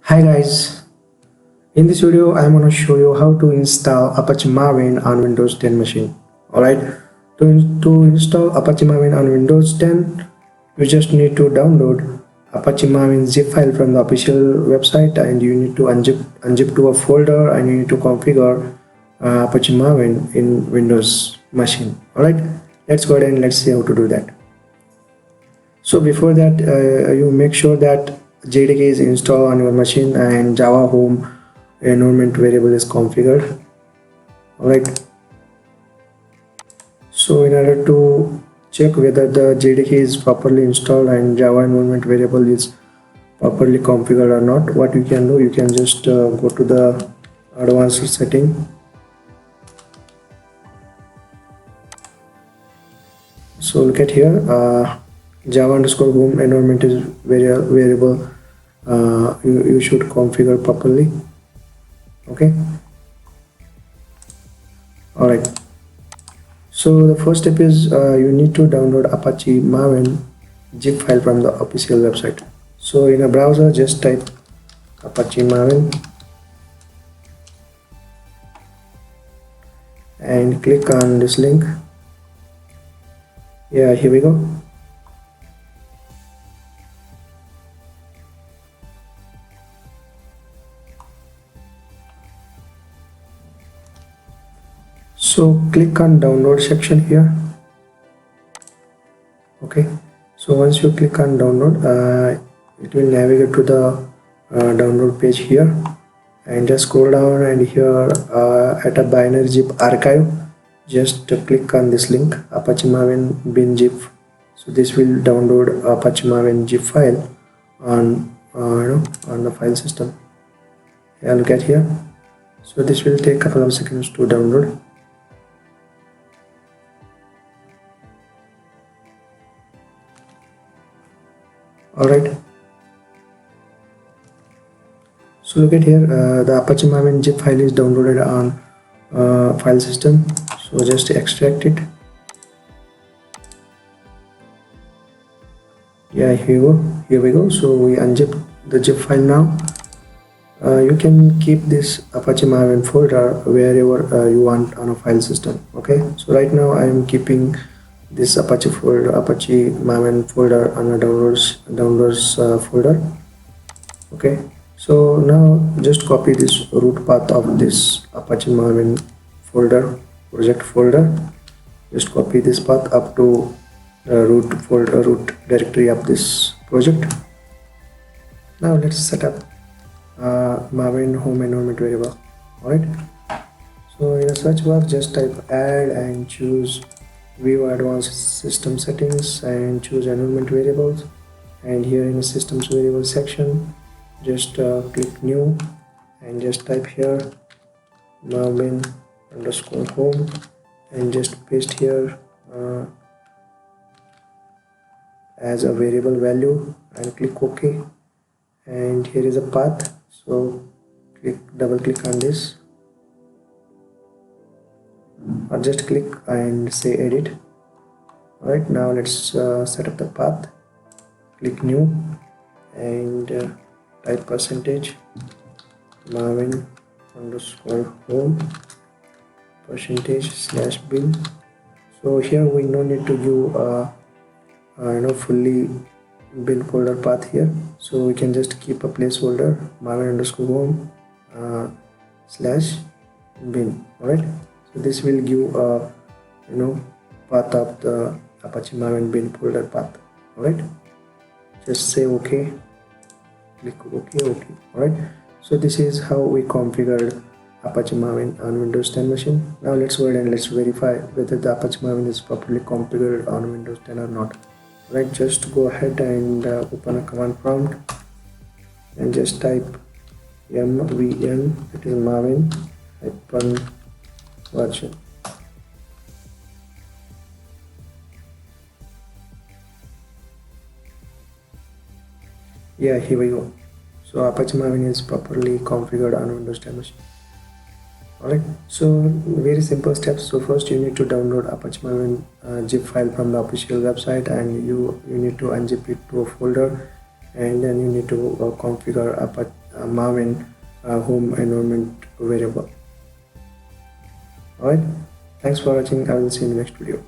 Hi guys, in this video I'm going to show you how to install Apache Maven on Windows 10 machine. Alright, to install Apache Maven on Windows 10, you just need to download Apache Maven zip file from the official website, and you need to unzip to a folder, and you need to configure Apache Maven in Windows machine. Alright, let's go ahead and let's see how to do that. So before that, you make sure that JDK is installed on your machine and Java home environment variable is configured. Alright, so in order to check whether the JDK is properly installed and Java environment variable is properly configured or not, what you can do, you can just go to the advanced setting. So look at here, Java underscore home environment is variable. You should configure properly. Okay. Alright. So the first step is you need to download Apache Maven zip file from the official website. So in a browser, just type Apache Maven and click on this link. Yeah, here we go. So click on download section here. Okay, so once you click on download, it will navigate to the download page here, and just scroll down, and here at a binary zip archive, just click on this link, Apache Maven bin zip. So this will download Apache Maven zip file on on the file system. Yeah, look at here. So this will take a couple of seconds to download. Alright, so look at here, the Apache Maven zip file is downloaded on file system. So just extract it. Yeah, here we go. So we unzip the zip file now. You can keep this Apache Maven folder wherever you want on a file system. Okay, so right now I am keeping this Apache Maven folder on a downloads folder. Okay, so now just copy this root path of this Apache Maven folder, project folder. Just copy this path up to the root directory of this project. Now let's set up Maven home environment variable. Alright, so in a search bar, just type add and choose view advanced system settings and choose environment variables, and here in the systems variable section, just click new and just type here Maven underscore home and just paste here as a variable value and click OK. And here is a path, so double click on this, or just click and say edit. Alright, now let's set up the path. Click new and type percentage Maven underscore home % bin. So here we no need to give fully bin folder path here, so we can just keep a placeholder Maven underscore home / bin. Alright, so this will give path of the Apache Maven bin folder path. Alright, just say OK, click OK. Alright, so this is how we configured Apache Maven on Windows 10 machine. Now let's go ahead and let's verify whether the Apache Maven is properly configured on Windows 10 or not. Right, just go ahead and open a command prompt and just type mvn, it is Maven version. Yeah, here we go. So Apache Maven is properly configured on Windows 10 machine. Alright, so very simple steps. So first you need to download Apache Maven zip file from the official website, and you need to unzip it to a folder, and then you need to configure Maven home environment variable. Alright, thanks for watching. I will see you in the next video.